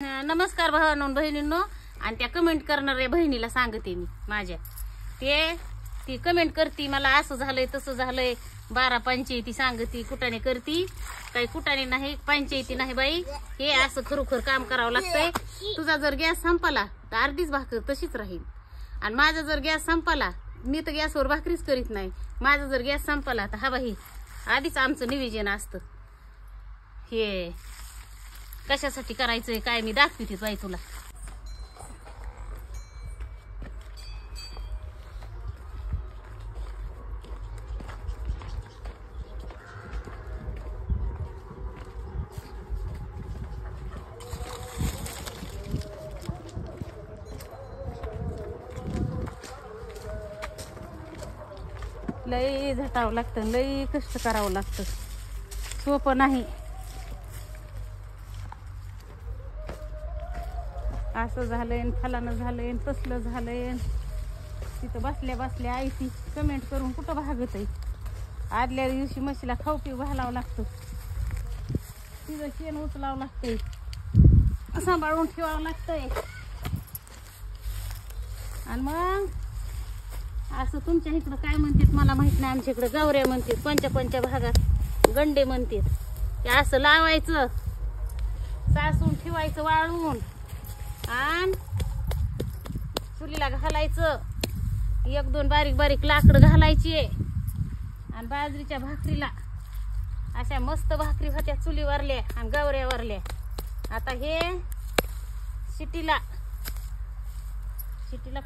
नमस्कार भावांनो बहिणींनो आणि त्या कमेंट करणाऱ्या बहिणीला सांगते मी माझ्या ती कमेंट करती मला असं झालंय तसं झालंय 12 पंचायती सांगती कुटाने करती काही कुटाने नाही पंचायती नाही बाई हे असं खरोखर काम करावं लागतंय। तुझा जर गॅस संपला तर अर्धीच भाकर तशीच राहील आणि माझा जर गॅस संपला मी तर गॅसवर भाकरीच करीत नाही। माझा जर गॅस संपला तर हा बाई आधीच आमचं नियोजन असतं हे कशासाठी करायचंय काय मी दाखवते बाई तुला। लई झटावं लागतं लई कष्ट करावं लागतं सोपं नाही। असं झालंय फलानं झालंय तसलं झालंय तिथं बसल्या बसल्या आई ती कमेंट करून कुठं भागत आहे। आदल्या दिवशी म्हशीला खाऊ पिऊ घालावं लागतं तिचं शेण उचलावं लागतंय सांभाळून ठेवावं लागतंय आणि मग असं तुमच्या इकडं काय म्हणतात मला माहित नाही। आमच्या इकडं गावऱ्या म्हणतात कोणत्या भागात गंडे म्हणतात ते असं लावायचं सासून ठेवायचं वाळवून आणि चुलीला घालायचं 1-2 बारीक बारीक लाकडं घालायची आणि बाजरीच्या भाकरीला अशा मस्त भाकरी होत्या चुलीवरल्या आणि गावऱ्यावरल्या। आता हे शिटीला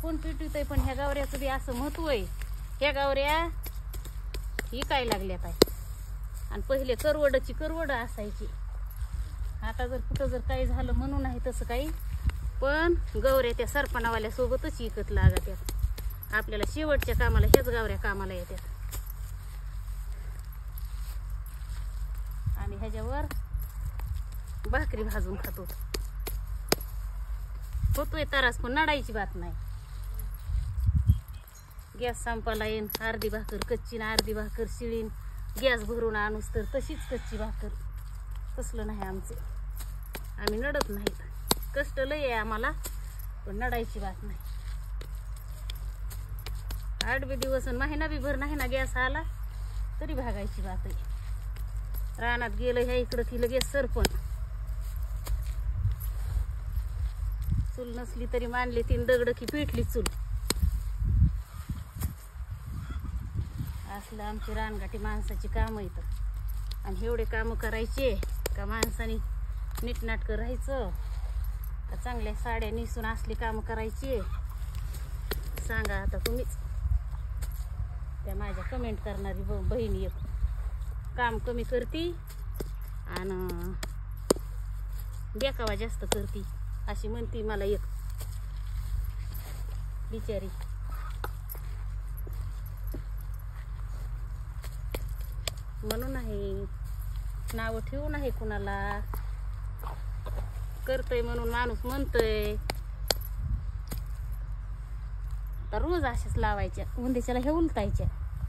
कोण पिटवतंय पण ह्या गावऱ्याचं बी असं महत्व आहे। ह्या गावऱ्या विकाय लागल्या काय आणि पहिले करवड असायची। आता जर कुठं जर काही झालं म्हणून नाही तसं काही पण गवऱ्या त्या सरपणावाल्या सोबतच विकत लागत्यात आपल्याला शेवटच्या कामाला ह्याच गावऱ्या कामाला येतात आणि ह्याच्यावर भाकरी भाजून खातो होतोय तरास पण नडायची बात नाही। गॅस संपाला येईन अर्धी भाकर कच्ची ना अर्धी भाकर शिळीन गॅस भरून आणूस तर तशीच कच्ची भाकर तसलं नाही आमचं आम्ही नडत नाही कष्ट लय आहे आम्हाला पण नडायची बात नाही। 8 दिवस महिना बी भर नाही ना गॅस आला तरी भागायची बात आहे। रानात गेलं ह्या इकडं की लगेच सरपण चूल नसली तरी मानली 3 दगड की पेटली चूल असलं आमची रानगाठी माणसाची काम येतं आणि एवढे काम करायचे का माणसाने नीटनाटकं राहायचं का चांगल्या साड्या नेसून असली काम करायची सांगा आता तुम्हीच। त्या माझ्या कमेंट करणारी बहिणी एक काम कमी करती आणि देखावा जास्त करती अशी म्हणती मला एक बिचारी। म्हणून नाही नाव ठेवू नाही कुणाला करतोय म्हणून माणूस म्हणतोय तर रोज असेच लावायच्या उंदेशाला हे उलटायच्या।